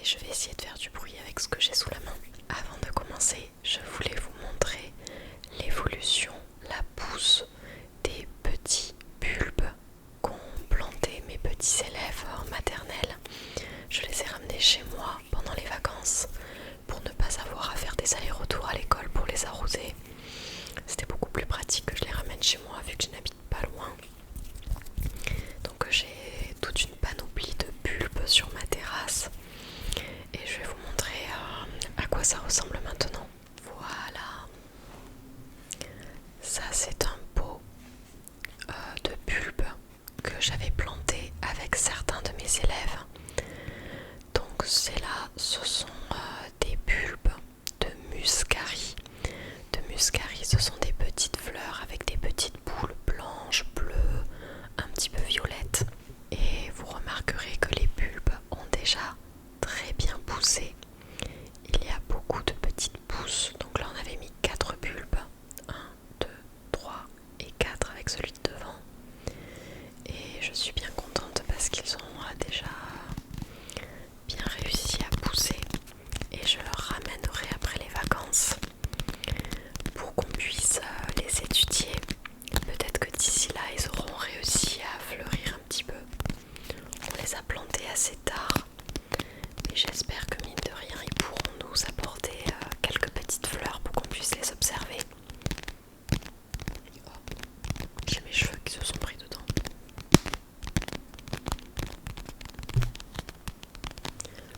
et je vais essayer de faire du bruit avec ce que j'ai sous la main. Avant de commencer, je voulais vous montrer l'évolution, la pousse des petits bulbes qu'ont planté mes petits élèves en maternelle. Je les ai ramenés chez moi pendant les vacances pour ne pas avoir à faire des allers-retours à l'école pour les arroser. C'était beaucoup plus pratique que je les ramène chez moi vu que je n'habite pas loin. Donc j'ai toute une panoplie de bulbes sur ma terrasse et je vais vous montrer à quoi ça ressemble maintenant. Voilà, ça c'est un pot de bulbes que j'avais planté avec certains de mes élèves. Donc c'est là, ce sont des bulbes de muscari. De muscari, ce sont des petites fleurs avec des petites boules blanches, bleues, un petit peu violettes. Et vous remarquerez que les bulbes ont déjà très bien poussé. Il y a beaucoup de petites pousses. Donc là on avait mis 4 bulbes. 1, 2, 3 et 4 avec celui de devant. Et je suis bien contente parce qu'ils ont déjà bien réussi à pousser. Et je leur ramènerai après les vacances pour qu'on puisse les étudier. Peut-être que d'ici là ils auront réussi à fleurir un petit peu. On les a plantés assez tard, mais j'espère que mine de rien ils pourront nous apporter quelques petites fleurs pour qu'on puisse les observer. Oh, j'ai mes cheveux qui se sont pris dedans.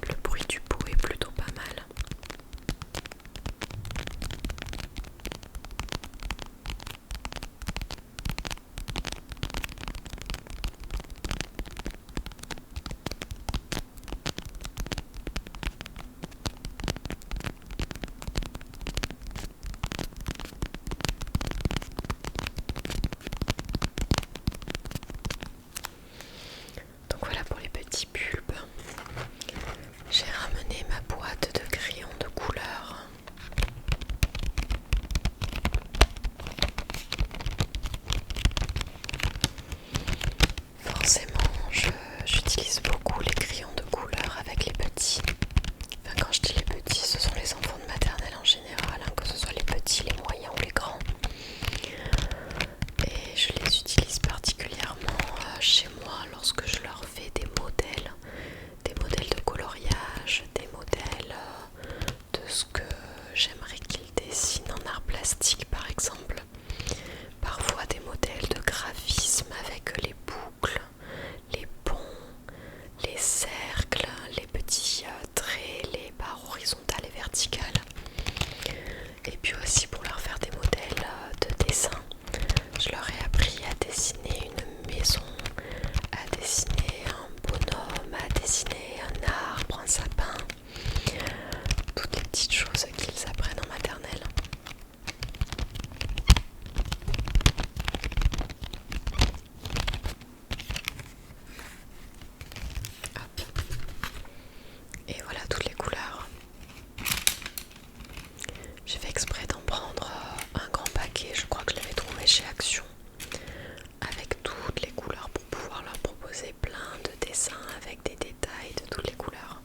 Le bruit du pot est plutôt pas mal. Donc voilà pour les petits bulbes. J'ai ramené ma boîte de crayons de couleur. Forcément, j'utilise beaucoup les crayons de couleur avec les petits. Enfin, quand je dis les petits, ce sont les enfants de maternelle en général, hein, que ce soit les petits, les moyens ou les grands. Et je les utilise particulièrement chez moi lorsque je leur fais des modèles de coloriage, des modèles de ce que j'aimerais qu'ils dessinent en art plastique par exemple. Parfois des modèles de graphisme avec les boucles, les ponts, les cercles, les petits traits, les barres horizontales et verticales. Et puis aussi pour leur faire des modèles de dessin. Je leur ai appris à dessiner une maison, à dessiner un bonhomme, à dessiner un arbre, un sapin. Toutes les petites choses qu'ils apprennent en maternelle. Hop. Et voilà toutes les couleurs. J'ai fait exprès d'en prendre un grand paquet, je crois que je l'avais trouvé chez Action, avec toutes les couleurs pour pouvoir leur proposer plein de dessins avec des détails de toutes les couleurs.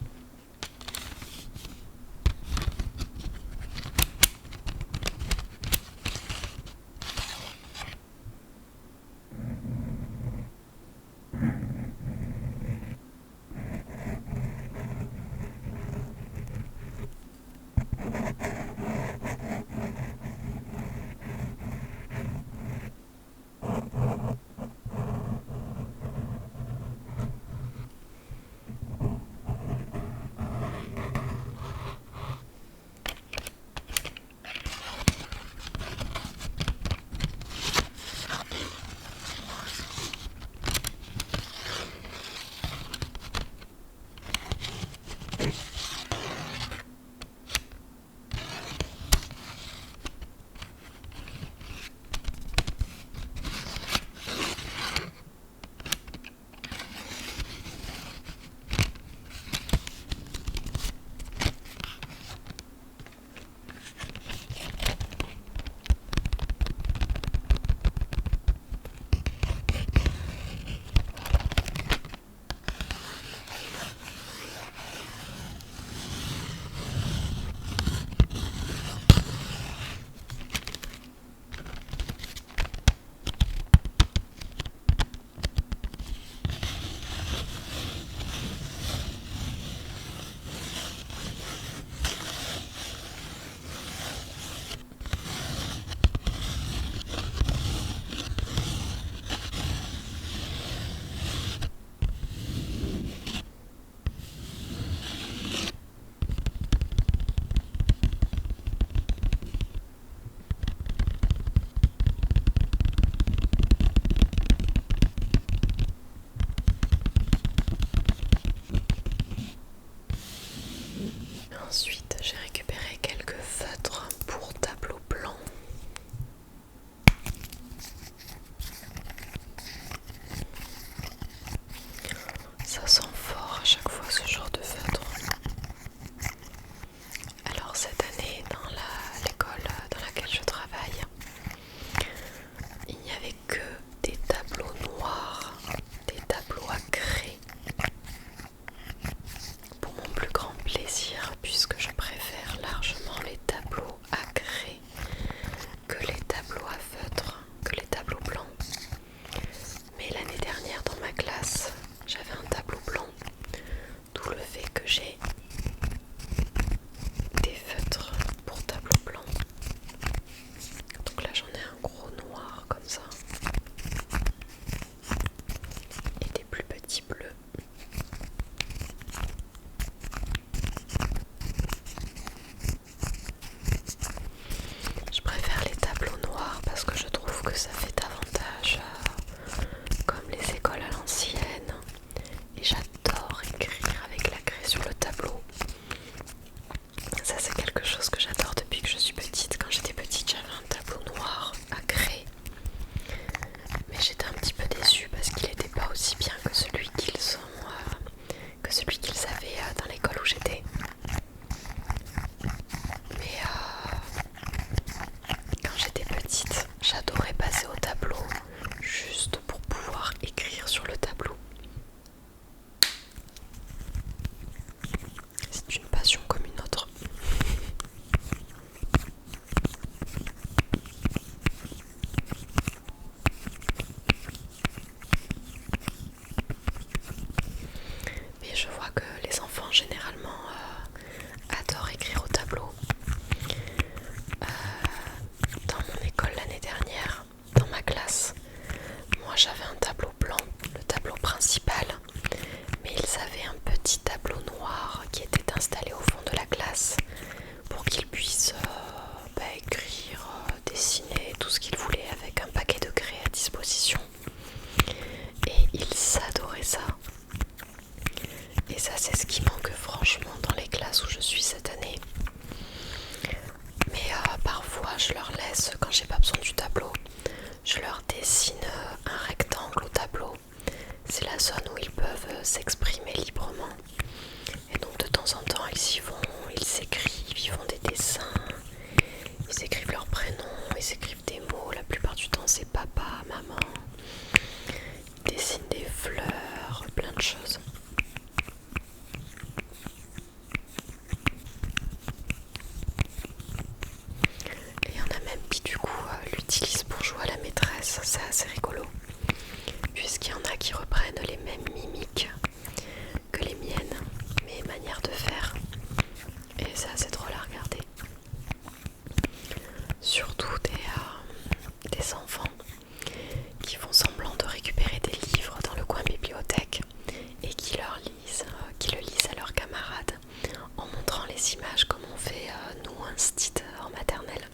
des images comme on fait nous un stit en maternelle.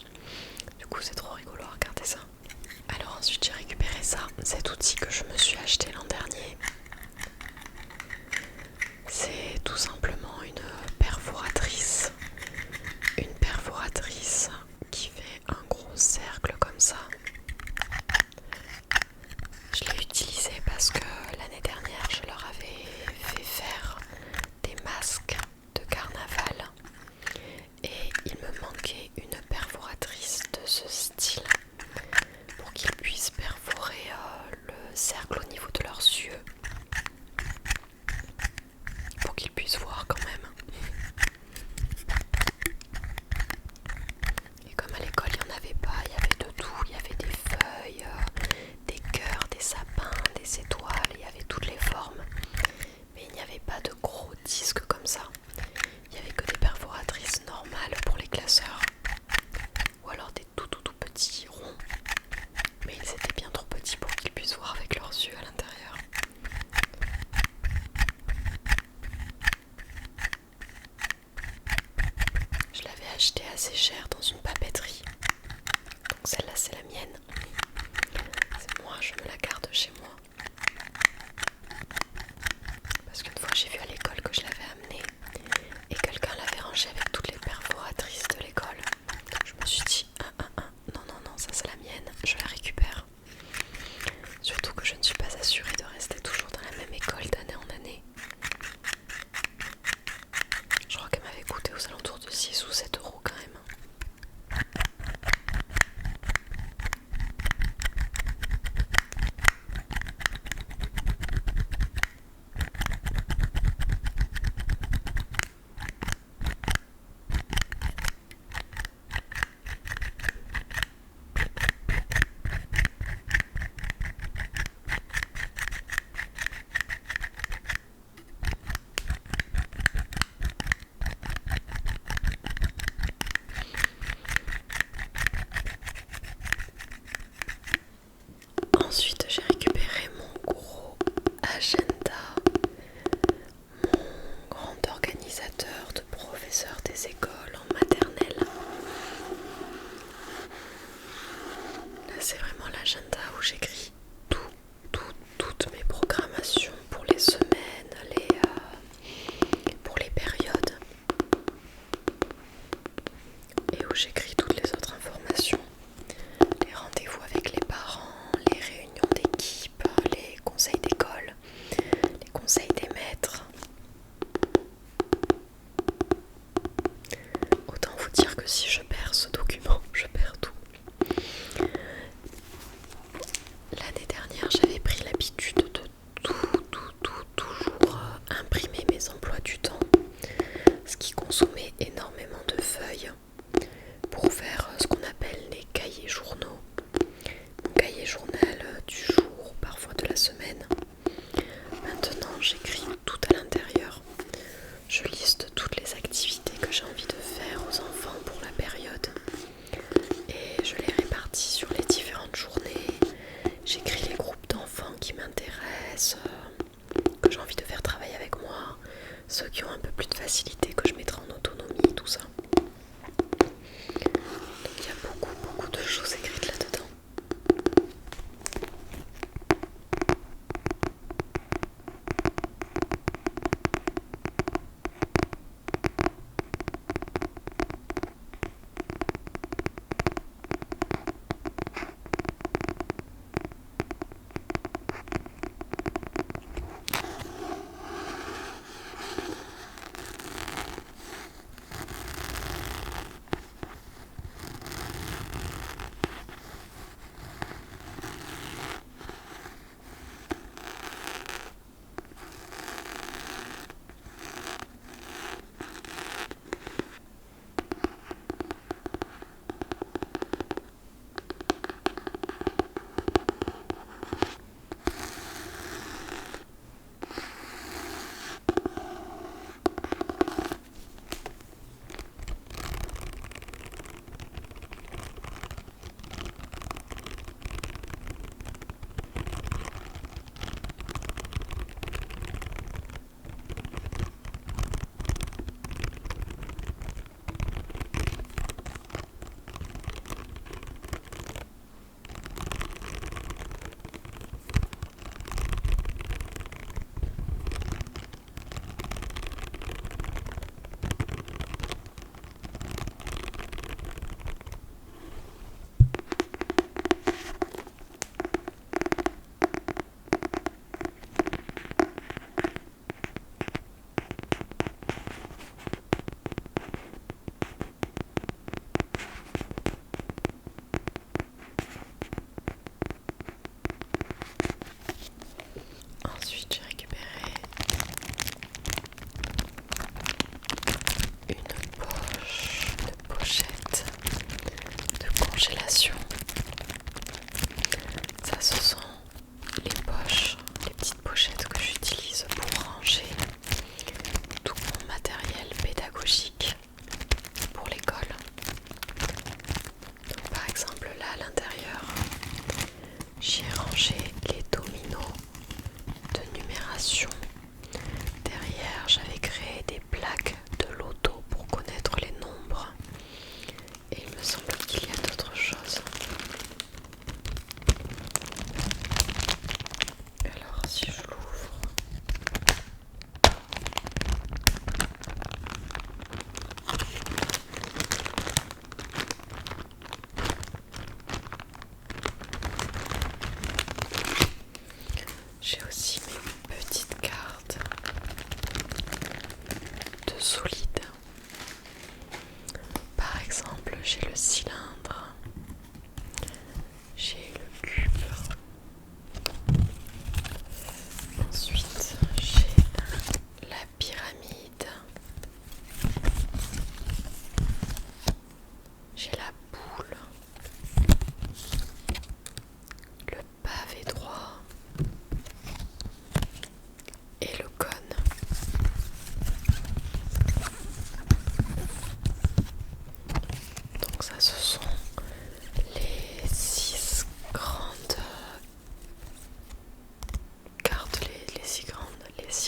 Du coup c'est trop rigolo à regarder ça. Alors ensuite j'ai récupéré ça, cet outil que je me suis acheté l'an dernier. C'est tout simplement une perforatrice. Une perforatrice qui fait un gros cercle comme ça. Je l'ai utilisé parce que l'année dernière je leur avais fait faire des masques de carnaval et il me manquait une perforatrice de ce style pour qu'ils puissent perforer le cercle au niveau de leurs yeux, pour qu'ils puissent voir quand même. Et comme à l'école il n'y en avait pas, il y avait de tout, il y avait des feuilles, des cœurs, des sapins, des étoiles, il y avait toutes les formes, mais il n'y avait pas de gros disques comme ça. Il n'y avait que des perforatrices normales pour les classeurs, ou alors des tout petits ronds, mais ils étaient bien trop petits pour qu'ils puissent voir avec leurs yeux à l'intérieur. Je l'avais acheté assez cher dans une papeterie, donc celle-là c'est la mienne. C'est moi, je me la garde chez moi. Parce qu'une fois j'ai vu à l'école que je l'avais amenée et quelqu'un l'avait rangée avec toutes les perforatrices de l'école. Je me suis dit, non, ça c'est la mienne, je la récupère. Surtout que je ne suis pas assurée de rester toujours dans la même école d'année en année. Je crois qu'elle m'avait coûté aux alentours de 6 ou 7 euros quand même. Ensuite j'ai récupéré mon gros agenda, mon grand organisateur de professeurs des écoles en maternelle. Là c'est vraiment l'agenda où j'écris toutes mes programmations pour les semaines, pour les périodes, et où j'écris toutes les autres informations. Les rendez-vous avec les parents, les réunions d'équipe, les conseils d'école, les conseils des maîtres. Autant vous dire que si je perds ce document, je perds tout. L'année dernière, j'avais pris l'habitude de toujours imprimer mes emplois du temps, ce qui consommait énormément de feuilles pour faire ce qu'on appelle les cahiers journaux. Mon cahier journal du jour, parfois de la semaine. Maintenant, j'écris tout à l'intérieur. Je liste toutes les activités que j'ai envie de faire aux enfants pour la période et je les répartis sur les différentes journées. J'écris les groupes d'enfants qui m'intéressent, que j'ai envie de faire travailler avec moi, ceux qui ont un peu plus de facilité, que je mettrai en autonomie, tout ça. Donc il y a beaucoup de choses écrites là-dedans. congélation. Ça, ce sont les poches, les petites pochettes que j'utilise pour ranger tout mon matériel pédagogique pour l'école. Donc, par exemple, là à l'intérieur, j'ai rangé les dominos de numération. Derrière, j'avais créé des plaques de loto pour connaître les nombres. Et il me semble qu'il y a d'autres choses. Alors, si je l'ouvre, j'ai aussi mes petites cartes de solide. Par exemple, j'ai le cylindre, j'ai le cube, ensuite j'ai la pyramide, j'ai la boule, le pavé droit et le cône. Donc ça, ce sont les 6 grandes cartes, les six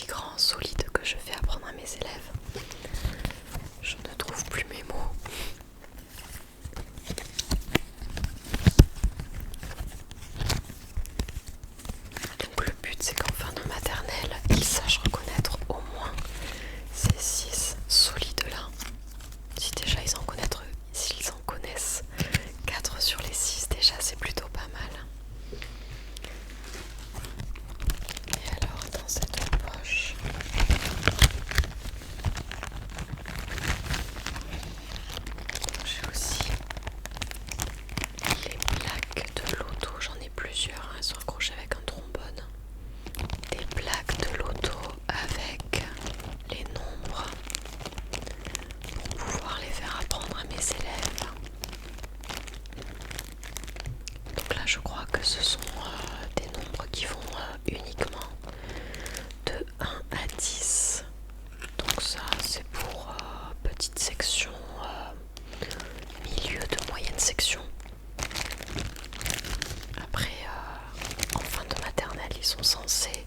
grands solides que je fais apprendre à mes élèves. Je ne trouve plus mes mots. Donc le but, c'est qu'en fin de maternelle, ils sachent reconnaître au moins ces 6 solides-là. Si déjà s'ils en connaissent 4 sur les 6, déjà c'est plutôt pas mal. Et alors dans cette poche, j'ai aussi les plaques de loto. J'en ai plusieurs, hein, elles sont accrochées avec un trombone. Des plaques de loto avec les nombres pour pouvoir les faire apprendre à mes élèves. Donc là, je crois que ce sont des nombres qui vont uniquement de 1 à 10. Donc ça, c'est pour petite section, milieu de moyenne section. Après, en fin de maternelle, ils sont censés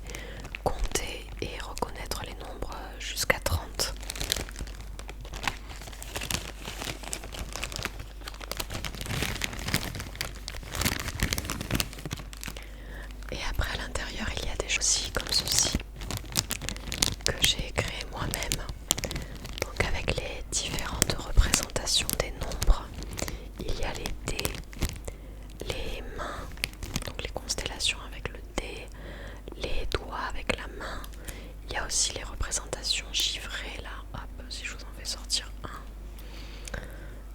compter et reconnaître les nombres jusqu'à 30. Et après, à l'intérieur, il y a des choses aussi comme ceci que j'ai créé moi-même. Donc avec les différentes représentations des nombres, il y a les dés, les mains, donc les constellations avec le dé, les doigts avec la main. Il y a aussi les représentations chiffrées là. Hop, si je vous en fais sortir un.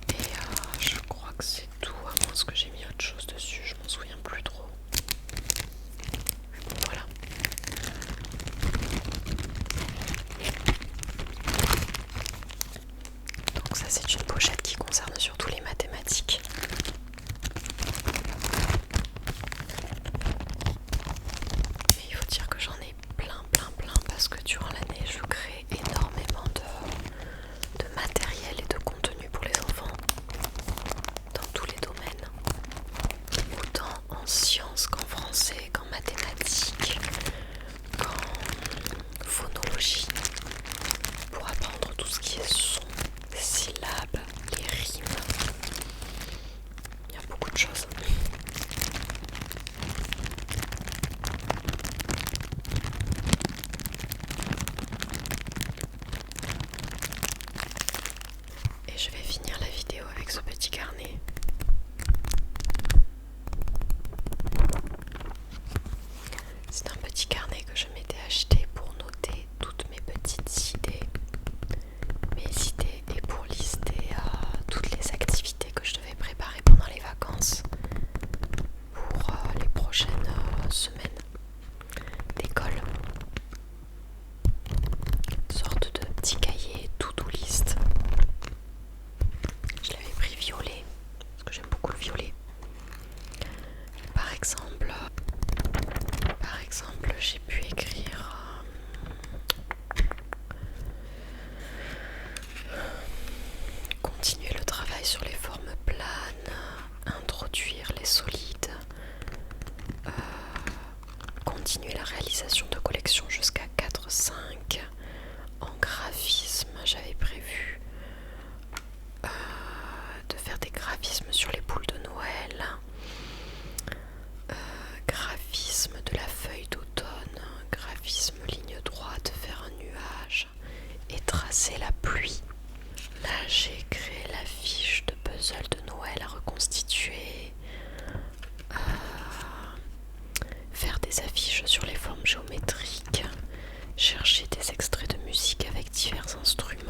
Et je crois que c'est tout, à moins que j'ai mis autre chose dessus, je m'en souviens plus trop. Voilà. Donc ça, c'est une pochette qui concerne surtout les mathématiques. Mais il faut dire que j'en ai plein parce que durant l'année, je crée énormément de matériel et de contenu pour les enfants dans tous les domaines. Autant en sciences qu'en français, qu'en mathématiques, qu'en phonologie, pour apprendre tout ce qui est son, syllabes, les rimes. Il y a beaucoup de choses. Et je vais finir la vidéo avec ce petit carnet. C'est un petit carnet que je m'étais acheté pour noter toutes mes petites idées, et pour lister toutes les activités que je devais préparer pendant les vacances pour les prochaines semaines d'école. Une sorte de petit cahier to-do list. Je l'avais pris violet c'est la pluie. Là, j'ai créé la fiche de puzzle de Noël à reconstituer, faire des affiches sur les formes géométriques, chercher des extraits de musique avec divers instruments.